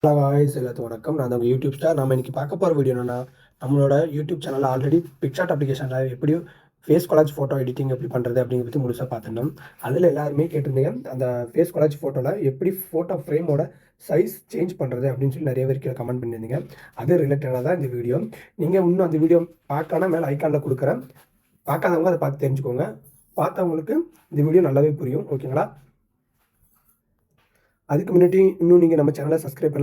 Hello guys, எல்லாத்துக்கும் வணக்கம். நான் உங்கள் யூடியூப் ஸ்டார். நம்ம இன்றைக்கி பார்க்க போகிற வீடியோ என்னென்னா, நம்மளோட யூடியூப் சேனலில் ஆல்ரெடி பிக்சார்ட் அப்ளிகேஷனில் எப்படியும் ஃபேஸ் கொலாஜ் ஃபோட்டோ எடிட்டிங் எப்படி பண்ணுறது அப்படிங்கிற பற்றி முழுசாக பார்த்துட்டோம். அதில் எல்லாருமே கேட்டிருந்தீங்க, அந்த ஃபேஸ் கொலாஜ் ஃபோட்டோவில் எப்படி ஃபோட்டோ ஃப்ரேமோட சைஸ் சேஞ்ச் பண்ணுறது அப்படின்னு சொல்லி நிறைய பேர் கீழே கமெண்ட் பண்ணியிருந்தீங்க. அது ரிலேட்டடாக தான் இந்த வீடியோ. நீங்கள் இன்னும் அந்த வீடியோ பார்க்காம மேலே ஐக்கானில் கொடுக்குறேன். பார்க்காதவங்க அதை பார்த்து தெரிஞ்சுக்கோங்க. பார்த்தவங்களுக்கு இந்த வீடியோ நல்லாவே புரியும். ஓகேங்களா? அதுக்கு முன்னாடி இன்னும் நீங்கள் நம்ம சேனலை சப்ஸ்கிரைப்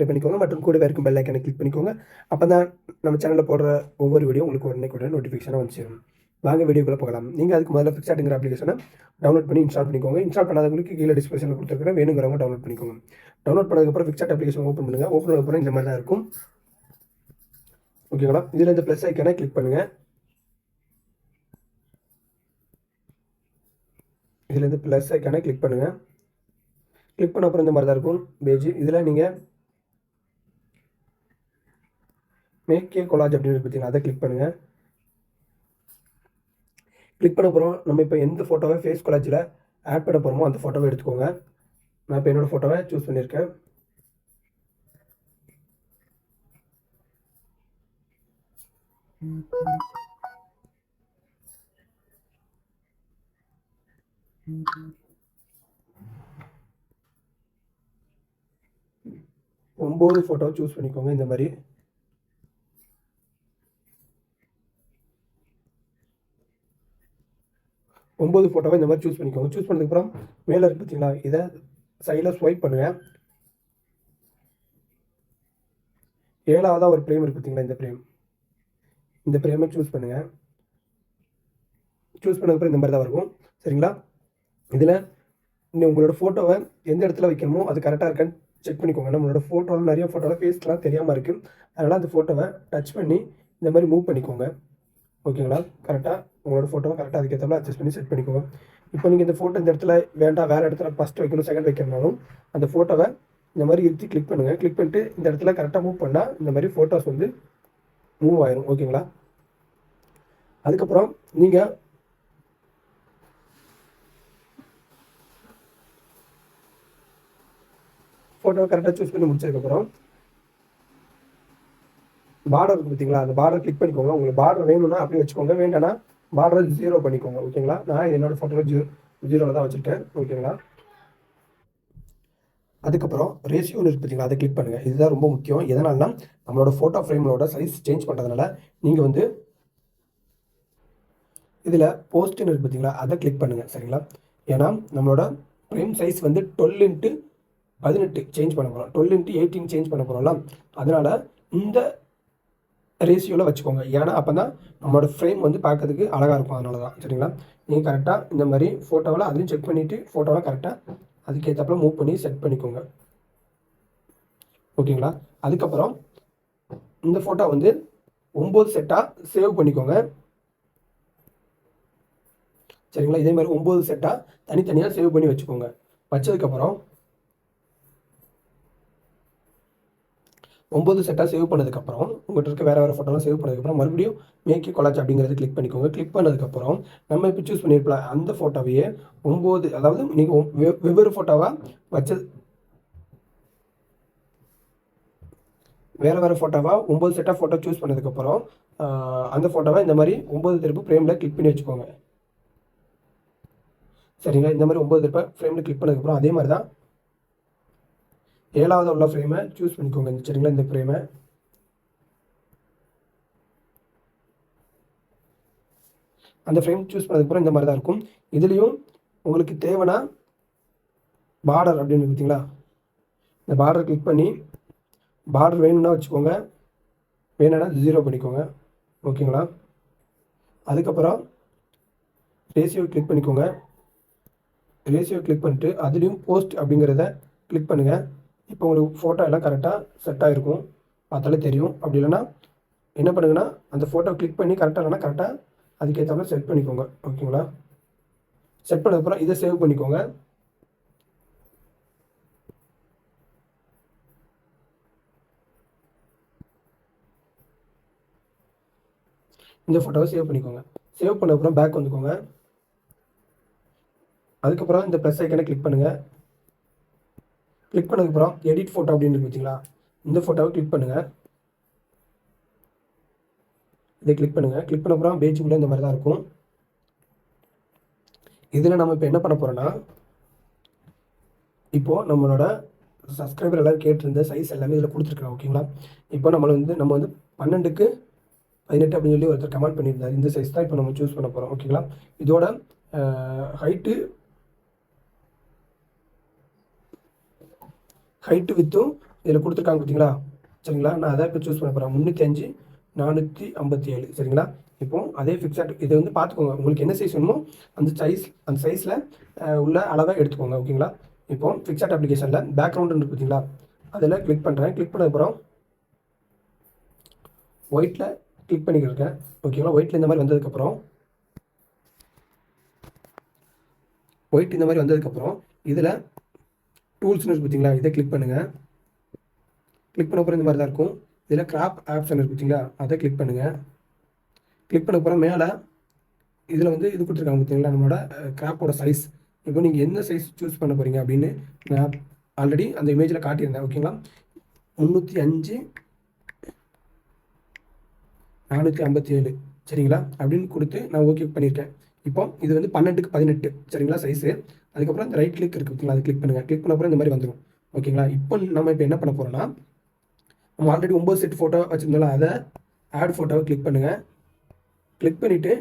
பண்ணிக்கோங்க. மற்றும் கூட இருக்கும் பெல் ஐக்கனை கிளிக் பண்ணிக்கோங்க. அப்போ தான் நம்ம சேனலில் போடுற ஒவ்வொரு வீடியோ உங்களுக்கு உடனே நோட்டிஃபிகேஷனாக வந்து சேரும். வாங்க வீடியோக்குள்ளே போகலாம். நீங்கள் அதுக்கு முதல்ல பிக்சார்ட்ங்கிற அப்ளிகேஷனை டவுன்லோட் பண்ணி இன்ஸ்டால் பண்ணிக்கோங்க. இன்ஸ்டால் பண்ணாதவங்களுக்கு கீழே டிஸ்கிரிப்ஷனில் கொடுத்துருக்கிறேன், வேணுங்கிறவங்க டவுன்லோட் பண்ணிக்கோங்க. டவுன்லோட் பண்ணதுக்கப்புறம் பிக்சார்ட் அப்ளிகேஷன் ஓப்பன் பண்ணுங்கள். ஓப்பன் பண்ணதுக்கப்புறம் இந்த மாதிரி தான் இருக்கும். ஓகேங்களா? இதில் இந்த ப்ளஸ் ஐக்கனை கிளிக் பண்ணுங்கள். இதில் இந்த ப்ளஸ் ஐக்கனை கிளிக் பண்ணுங்கள். கிளிக் பண்ண அப்புறம் இந்த மாதிரி தான் இருக்கும் பேஜ். இதில் நீங்கள் மேக் ஏ கொலாஜ் அப்படின்னு பார்த்தீங்கன்னா அதை கிளிக் பண்ணுங்கள். கிளிக் பண்ண போகிறோம். நம்ம இப்போ எந்த ஃபோட்டோவை ஃபேஸ் கொலாஜில் ஆட் பண்ண போகிறோமோ அந்த ஃபோட்டோவை எடுத்துக்கோங்க. நான் இப்போ என்னோடய ஃபோட்டோவை சூஸ் பண்ணியிருக்கேன். ஒம்பது ஃபோட்டோவை சூஸ் பண்ணிக்கோங்க. இந்த மாதிரி 9 ஃபோட்டோவை இந்த மாதிரி சூஸ் பண்ணிக்கோங்க. சூஸ் பண்ணதுக்கப்புறம் மேலே இருக்கு பார்த்தீங்களா, இதை சைடில் ஸ்வைப் பண்ணுங்கள். 7ஆவதாக ஒரு ஃப்ரேம் இருக்குது பார்த்தீங்களா, இந்த ஃப்ரேமை சூஸ் பண்ணுங்கள். சூஸ் பண்ணதுக்கப்புறம் இந்த மாதிரி தான் இருக்கும். சரிங்களா? இதில் நீங்கள் உங்களோட ஃபோட்டோவை எந்த இடத்துல வைக்கணுமோ அது கரெக்டாக இருக்கான்னு செக் பண்ணிக்கோங்க. நம்மளோட ஃபோட்டோவில் நிறைய ஃபோட்டோவில் ஃபேஸ்லாம் தெரியாமல் இருக்குது. அதனால் அந்த ஃபோட்டோவை டச் பண்ணி இந்த மாதிரி மூவ் பண்ணிக்கோங்க. ஓகேங்களா? கரெக்டாக உங்களோட ஃபோட்டோவை கரெக்டாக அதுக்கேற்றப்பல அட்ஜஸ்ட் பண்ணி செட் பண்ணிக்கோங்க. இப்போ நீங்கள் இந்த ஃபோட்டோ இந்த இடத்துல வேண்டாம், வேறு இடத்துல ஃபஸ்ட் வைக்கணும், செகண்ட் வைக்கணும்னாலும் அந்த ஃபோட்டோவை இந்த மாதிரி இருத்தி கிளிக் பண்ணுங்கள். கிளிக் பண்ணிட்டு இந்த இடத்துல கரெக்டாக மூவ் பண்ணால் இந்த மாதிரி ஃபோட்டோஸ் வந்து மூவ் ஆயிரும். ஓகேங்களா? அதுக்கப்புறம் நீங்கள் ஃபோட்டோவை கரெக்டாக சூஸ் பண்ணி முடிச்சதுக்கப்புறம் பார்டர் இருக்குது பார்த்தீங்களா, அந்த பார்டர் கிளிக் பண்ணிக்கோங்க. உங்களுக்கு பார்டர் வேணும்னா அப்படியே வச்சுக்கோங்க, வேண்டாம்னா பார்டர் 0 பண்ணிக்கோங்க. ஓகேங்களா? நான் என்னோடய ஃபோட்டோவில் 0 தான் வச்சுருக்கேன். ஓகேங்களா? அதுக்கப்புறம் ரேஷியோன்னு இருக்குது பார்த்தீங்களா, அதை கிளிக் பண்ணுங்கள். இதுதான் ரொம்ப முக்கியம். எதனால்னா நம்மளோட ஃபோட்டோ ஃப்ரேமோட சைஸ் சேஞ்ச் பண்ணுறதுனால நீங்கள் வந்து இதில் போஸ்ட்டுன்னு இருக்குது பார்த்தீங்களா, அதை கிளிக் பண்ணுங்கள். சரிங்களா? ஏன்னா நம்மளோட ஃப்ரேம் சைஸ் வந்து 12x18 சேஞ்ச் பண்ண போகிறோம். 12x18 சேஞ்ச் பண்ண போகிறோம்ல, அதனால் இந்த ரேஷியோவில் வச்சுக்கோங்க. ஏன்னா அப்போ தான் நம்மளோட ஃப்ரேம் வந்து பார்க்கறதுக்கு அழகாக இருக்கும். அதனால தான். சரிங்களா? நீங்கள் கரெக்டாக இந்த மாதிரி ஃபோட்டோவில் அதையும் செக் பண்ணிவிட்டு ஃபோட்டோவில் கரெக்டாக அதுக்கேற்றப்பல மூவ் பண்ணி செட் பண்ணிக்கோங்க. ஓகேங்களா? அதுக்கப்புறம் இந்த ஃபோட்டோ வந்து 9 செட்டாக சேவ் பண்ணிக்கோங்க. சரிங்களா? இதே மாதிரி 9 செட்டாக தனித்தனியாக சேவ் பண்ணி வச்சுக்கோங்க. வச்சதுக்கப்புறம் 9 செட்டாக சேவ் பண்ணதுக்கப்புறம் உங்கள்கிட்ட இருக்க வேறு ஃபோட்டோலாம் சேவ் பண்ணதுக்கப்புறம் மறுபடியும் மேக் ஏ கொலாஜ் அப்படிங்கிறது கிளிக் பண்ணிக்கோங்க. கிளிக் பண்ணதுக்கப்புறம் நம்ம இப்போ சூஸ் பண்ணியிருக்கலாம் அந்த ஃபோட்டோவையே 9, அதாவது நீங்கள் வெவ்வேறு ஃபோட்டோவாக வச்சது வேறு ஃபோட்டோவாக 9 செட்டாக ஃபோட்டோ சூஸ் பண்ணதுக்கப்புறம் அந்த ஃபோட்டோவை இந்த மாதிரி 9 திருப்பு ஃப்ரேமில் கிளிக் பண்ணி வச்சுக்கோங்க. சரிங்களா? இந்த மாதிரி 9 திருப்ப ஃப்ரேமில் கிளிக் பண்ணதுக்கப்புறம் அதே மாதிரி தான் 7ஆவது உள்ள ஃப்ரேமை சூஸ் பண்ணிக்கோங்க. சரிங்களா? இந்த ஃப்ரேமை அந்த ஃப்ரேம் சூஸ் பண்ணதுக்கப்புறம் இந்த மாதிரி தான் இருக்கும். இதுலேயும் உங்களுக்கு தேவைன்னா பார்டர் அப்படின்னு பார்த்தீங்களா, இந்த பார்டர் கிளிக் பண்ணி பார்டர் வேணும்னா வச்சுக்கோங்க, வேணும்னா 0 பண்ணிக்கோங்க. ஓகேங்களா? அதுக்கப்புறம் ரேஷியோ கிளிக் பண்ணிக்கோங்க. ரேஷியோ கிளிக் பண்ணிட்டு அதுலேயும் போஸ்ட் அப்படிங்கிறத கிளிக் பண்ணுங்கள். இப்போ உங்களுக்கு ஃபோட்டோ எல்லாம் கரெக்டாக செட் ஆகிருக்கும், பார்த்தாலே தெரியும். அப்படி இல்லைன்னா என்ன பண்ணுங்கன்னா அந்த ஃபோட்டோ கிளிக் பண்ணி கரெக்டாக இல்லைனா கரெக்டாக அதுக்கேற்ற செட் பண்ணிக்கோங்க. ஓகேங்களா? செட் பண்ணதுக்கப்புறம் இதை சேவ் பண்ணிக்கோங்க. இந்த ஃபோட்டோவை சேவ் பண்ணிக்கோங்க. சேவ் பண்ணதுக்கப்புறம் பேக் வந்துக்கோங்க. அதுக்கப்புறம் இந்த ப்ளஸ் ஐக்கனை கிளிக் பண்ணுங்கள். கிளிக் பண்ணதுக்கப்புறம் எடிட் ஃபோட்டோ அப்படின்னு இருக்கு பார்த்தீங்களா, இந்த ஃபோட்டோவை கிளிக் பண்ணுங்கள். இதை கிளிக் பண்ணுங்கள். கிளிக் பண்ண அப்புறம் பேஜுக்குள்ளே இந்த மாதிரி தான் இருக்கும். இதில் நம்ம இப்போ என்ன பண்ண போகிறோன்னா, இப்போது நம்மளோட சப்ஸ்கிரைபர் எல்லோரும் கேட்டிருந்த சைஸ் எல்லாமே இதில் கொடுத்துருக்குறோம். ஓகேங்களா? இப்போ நம்ம வந்து 12க்கு 18 அப்படின்னு சொல்லி ஒருத்தர் கமெண்ட் பண்ணியிருந்தார். இந்த சைஸ் தான் இப்போ நம்ம சூஸ் பண்ண போகிறோம். ஓகேங்களா? இதோட ஹைட்டு வித்தும் இதில் கொடுத்துருக்காங்க பார்த்தீங்களா? சரிங்களா? நான் அதான் இப்போ சூஸ் பண்ண போகிறேன். 305 457 சரிங்களா? இப்போ அதே ஃபிக்ஸட் இதை வந்து பார்த்துக்கோங்க. உங்களுக்கு என்ன சைஸ் வேணுமோ அந்த சைஸில் உள்ள அளவை எடுத்துக்கோங்க. ஓகேங்களா? இப்போ ஃபிக்ஸட் அப்ளிகேஷனில் பேக்ரவுண்ட் இருக்குது பார்த்தீங்களா? அதில் கிளிக் பண்ணுறேன். கிளிக் பண்ணதுக்கப்புறம் ஒயிட்டில் கிளிக் பண்ணிக்கிருக்கேன். ஓகேங்களா? ஒயிட்டில் இந்த மாதிரி வந்ததுக்கப்புறம் இதில் டூல்ஸ்னு இருக்குது பார்த்தீங்களா? இதை கிளிக் பண்ணுங்கள். கிளிக் பண்ண அப்புறம் இந்த மாதிரி தான் இருக்கும். இதில் கிராப் ஆப்ஷன் இருக்குது பார்த்தீங்களா? அதை கிளிக் பண்ணுங்கள். கிளிக் பண்ண அப்புறம் மேலே இதில் வந்து இது கொடுத்துருக்காங்க பார்த்தீங்களா? நம்மளோட கிராப்போட சைஸ். இப்போ நீங்கள் என்ன சைஸ் சூஸ் பண்ண போகிறீங்க அப்படின்னு நான் ஆல்ரெடி அந்த இமேஜில் காட்டியிருந்தேன். ஓகேங்களா? 305 457 சரிங்களா? அப்படின்னு கொடுத்து நான் ஓகே பண்ணியிருக்கேன். இப்போ இது வந்து 12க்கு 18 சரிங்களா சைஸு. அதுக்கப்புறம் இந்த ரைட் கிளிக் இருக்குது பார்த்தீங்களா? அதை கிளிக் பண்ணுங்கள். கிளிக் பண்ண அப்புறம் இந்த மாதிரி வந்துடும். ஓகேங்களா? இப்போ என்ன பண்ண போகிறோன்னா, நம்ம ஆல்ரெடி 9 செட் ஃபோட்டோ வச்சுருந்தோம்ல, அதை ஆட் ஃபோட்டோவை கிளிக் பண்ணுங்கள். கிளிக் பண்ணிவிட்டு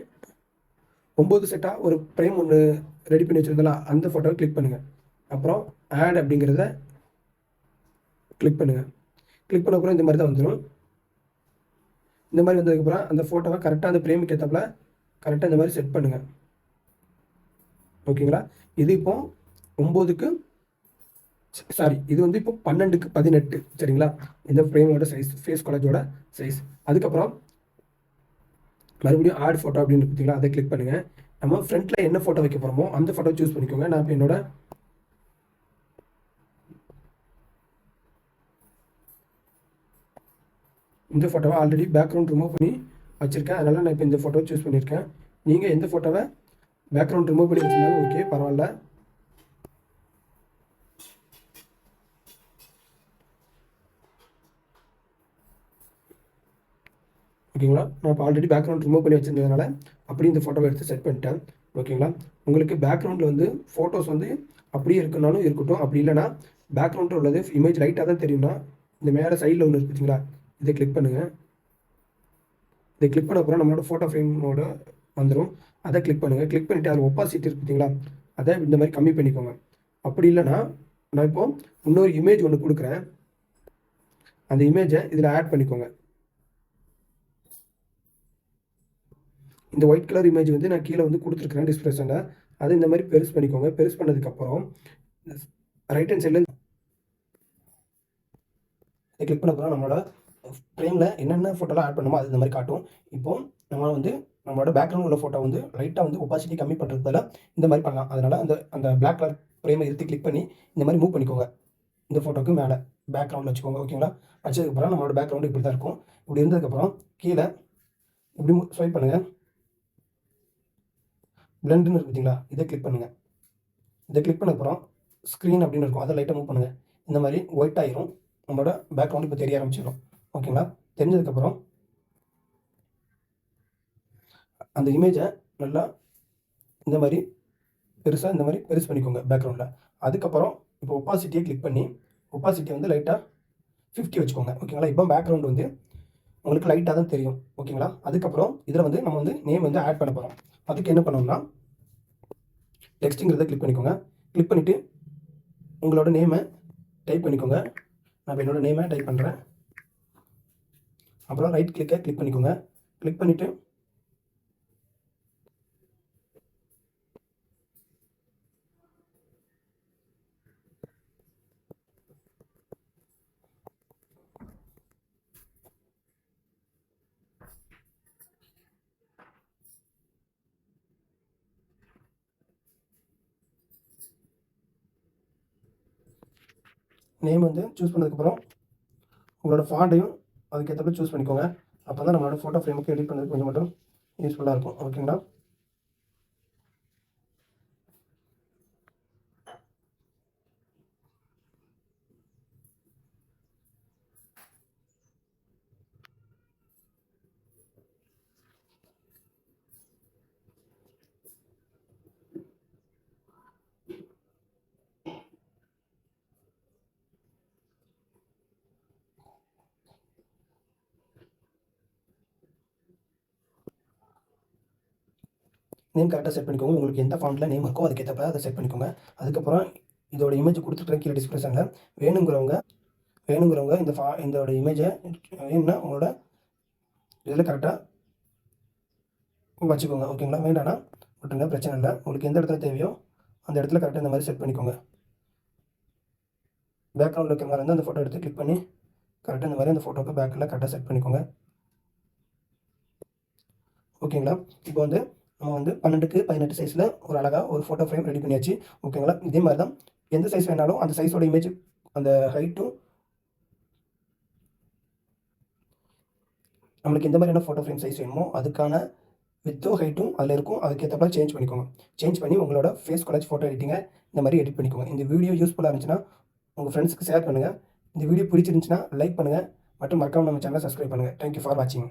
9 செட்டாக ஒரு ஃப்ரேம் ஒன்று ரெடி பண்ணி வச்சுருந்தோம்ல, அந்த ஃபோட்டோவை கிளிக் பண்ணுங்கள். அப்புறம் ஆட் அப்படிங்கிறத கிளிக் பண்ணுங்கள். கிளிக் பண்ண அப்புறம் இந்த மாதிரி தான் வந்துடும். இந்த மாதிரி வந்ததுக்கப்புறம் அந்த ஃபோட்டோவை கரெக்டாக அந்த ஃப்ரேமுக்கு ஏற்றாப்புல கரெக்டாக இந்த மாதிரி செட் பண்ணுங்கள். ஓகேங்களா? இது இப்போ 9க்கு இது வந்து இப்போ 12க்கு 18 சரிங்களா? இந்த ஃப்ரேமோட சைஸ், ஃபேஸ் காலேஜோட சைஸ். அதுக்கப்புறம் மறுபடியும் ஆட் ஃபோட்டோ அப்படின்னு பார்த்தீங்களா? அதை கிளிக் பண்ணுங்கள். நம்ம ஃப்ரண்ட்டில் என்ன ஃபோட்டோ வைக்க போகிறோமோ அந்த ஃபோட்டோ சூஸ் பண்ணிக்கோங்க. நான் இப்போ என்னோட இந்த ஃபோட்டோவை ஆல்ரெடி பேக்ரவுண்ட் ரிமூவ் பண்ணி வச்சுருக்கேன். அதனால் நான் இப்போ இந்த ஃபோட்டோவை சூஸ் பண்ணியிருக்கேன். நீங்கள் எந்த ஃபோட்டோவை பேக்ரவுண்ட் ரிமூவ் பண்ணி வச்சுருந்தாலும் ஓகே, பரவாயில்ல. ஓகேங்களா? நான் இப்போ ஆல்ரெடி பேக்ரவுண்ட் ரிமூவ் பண்ணி வச்சுருந்ததுனால அப்படி இந்த ஃபோட்டோவை எடுத்து செட் பண்ணிட்டேன். ஓகேங்களா? உங்களுக்கு பேக்ரவுண்டில் வந்து ஃபோட்டோஸ் வந்து அப்படியே இருக்குனாலும் இருக்கட்டும். அப்படி இல்லைனா பேக்ரவுண்டில் உள்ளது இமேஜ் லைட்டாக தான் தெரியும்னா இந்த மேலே சைடில் ஒன்று இருக்குதுங்களா? இதை கிளிக் பண்ணுங்கள். இதை கிளிக் பண்ண அப்புறம் நம்மளோட ஃபோட்டோ ஃப்ரேமோட வந்துடும். அதை கிளிக் பண்ணுங்கள். கிளிக் பண்ணிவிட்டு அதில் ஒப்பாசிட்டி இருக்குதுங்களா? அதை இந்த மாதிரி கம்மி பண்ணிக்கோங்க. அப்படி இல்லைனா நான் இப்போ இன்னொரு இமேஜ் ஒன்று கொடுக்குறேன். அந்த இமேஜை இதில் ஆட் பண்ணிக்கோங்க. இந்த ஒயிட் கலர் இமேஜ் வந்து நான் கீழே வந்து கொடுத்துருக்குறேன் டிஸ்கிரிப்ஷனில். அதை இந்த மாதிரி பெருசு பண்ணிக்கோங்க. பெருசு பண்ணதுக்கப்புறம் ரைட் ஹேண்ட் சைடில் இதை கிளிக் பண்ண அப்புறம் நம்மளோட ஃப்ரேமில் என்னென்ன ஃபோட்டோலாம் ஆட் பண்ணுமோ அது இந்த மாதிரி காட்டும். இப்போ நம்ம வந்து நம்மளோட பேக்ரவுண்ட் உள்ள ஃபோட்டோ வந்து லைட்டாக வந்து ஒப்பாசிட்டி கம்மி பண்ணுறதுல இந்த மாதிரி பண்ணலாம். அதனால் அந்த பிளாக் கலர் ஃப்ரேமை எடுத்து கிளிக் பண்ணி இந்த மாதிரி மூவ் பண்ணிக்கோங்க. இந்த ஃபோட்டோக்கு மேலே பேக்ரவுண்டில் வச்சுக்கோங்க. ஓகேங்களா? வச்சதுக்கப்புறம் நம்மளோட பேக்ரவுண்டு இப்படி தான் இருக்கும். இப்படி இருந்ததுக்கப்புறம் கீழே இப்படி ஸ்வைப் பண்ணுங்கள். பிளெண்டுன்னு இருக்கு பார்த்தீங்களா? இதை கிளிக் பண்ணுங்கள். இதை கிளிக் பண்ண அப்புறம் ஸ்க்ரீன் அப்படின்னு இருக்கும். அதை லைட்டாக மூவ் பண்ணுங்கள். இந்த மாதிரி ஒயிட் ஆயிரும். நம்மளோட பேக்ரவுண்டு இப்போ தெரிய ஆரம்பிச்சிடும். ஓகேங்களா? தெரிஞ்சதுக்கப்புறம் அந்த இமேஜை நல்லா இந்த மாதிரி பெருசாக இந்த மாதிரி பெருசு பண்ணிக்கோங்க பேக்ரவுண்டில். அதுக்கப்புறம் இப்போ ஒப்பாசிட்டியை கிளிக் பண்ணி ஒப்பாசிட்டியை வந்து லைட்டாக 50 வச்சுக்கோங்க. ஓகேங்களா? இப்போ பேக்ரவுண்டு வந்து உங்களுக்கு லைட்டாக தான் தெரியும். ஓகேங்களா? அதுக்கப்புறம் இதில் வந்து நம்ம வந்து நேம் வந்து ஆட் பண்ண போகிறோம். அதுக்கு என்ன பண்ணோம்னா டெக்ஸ்ட்டுங்கிறத கிளிக் பண்ணிக்கோங்க. கிளிக் பண்ணிவிட்டு உங்களோட நேமை டைப் பண்ணிக்கோங்க. நான் இப்போ என்னோடய நேமை டைப் பண்ணுறேன். அப்புறம் ரைட் கிளிக்கை கிளிக் பண்ணிக்கோங்க. கிளிக் பண்ணிவிட்டு நேம் வந்து சூஸ் பண்ணதுக்கப்புறம் உங்களோட ஃபாண்ட்டையும் அதுக்கேற்றப்ப சூஸ் பண்ணிக்கோங்க. அப்போ தான் நம்மளோட ஃபோட்டோ ஃப்ரேமுக்கு எடிட் பண்ணுறதுக்கு கொஞ்சம் மட்டும் யூஸ்ஃபுல்லாக இருக்கும். ஓகேங்களா? நேம் கரெக்டாக செட் பண்ணிக்கோங்க. உங்களுக்கு எந்த ஃபாண்ட்டில் நேம் இருக்கோ அதுக்கேற்றப்ப அதை செட் பண்ணிக்கோங்க. அதுக்கப்புறம் இதோட இமேஜ் கொடுத்துருக்குறேன் கீழே டிஸ்கிரிப்ஷனில். வேணுங்கிறவங்க இதோட இமேஜை வேணும்னா உங்களோட இதில் கரெக்டாக வச்சுக்கோங்க. ஓகேங்களா? வேண்டாம்னா விட்டுருங்க, பிரச்சனை இல்லை. உங்களுக்கு எந்த இடத்துல தேவையோ அந்த இடத்துல கரெக்டாக இந்த மாதிரி செட் பண்ணிக்கோங்க. பேக்ரவுண்டில் இருக்க மாதிரி இருந்தால் அந்த ஃபோட்டோ எடுத்து கிளிக் பண்ணி கரெக்டாக இந்த மாதிரி அந்த ஃபோட்டோக்கு பேக்கில் கரெக்டாக செட் பண்ணிக்கோங்க. ஓகேங்களா? இப்போ வந்து நம்ம வந்து 12க்கு 18 சைஸில் ஒரு அழகாக ஒரு ஃபோட்டோ ஃப்ரேம் ரெடி பண்ணியாச்சு. ஓகேங்களா? இதே மாதிரி தான் எந்த சைஸ் வேணாலும் அந்த சைஸோட இமேஜ், அந்த ஹைட்டும், நம்மளுக்கு எந்த மாதிரியான ஃபோட்டோ ஃப்ரேம் சைஸ் வேணுமோ அதுக்கான வித்தும் ஹைட்டும் அதில் இருக்கும். அதுக்கேற்றப்ப சேஞ்ச் பண்ணிக்கோங்க. சேஞ்ச் பண்ணி உங்களோட ஃபேஸ் கொலாஜ் ஃபோட்டோ எடிட்டிங்கை இந்த மாதிரி எடிட் பண்ணிக்கோங்க. இந்த வீடியோ யூஸ்ஃபுல்லாக இருந்துச்சுன்னா உங்கள் ஃப்ரெண்ட்ஸுக்கு ஷேர் பண்ணுங்கள். இந்த வீடியோ பிடிச்சிருந்துச்சுன்னா லைக் பண்ணுங்கள் மற்றும் மறக்காம நம்ம சேனலை சப்ஸ்கிரைப் பண்ணுங்கள். தேங்க்யூ ஃபார் வாட்சிங்.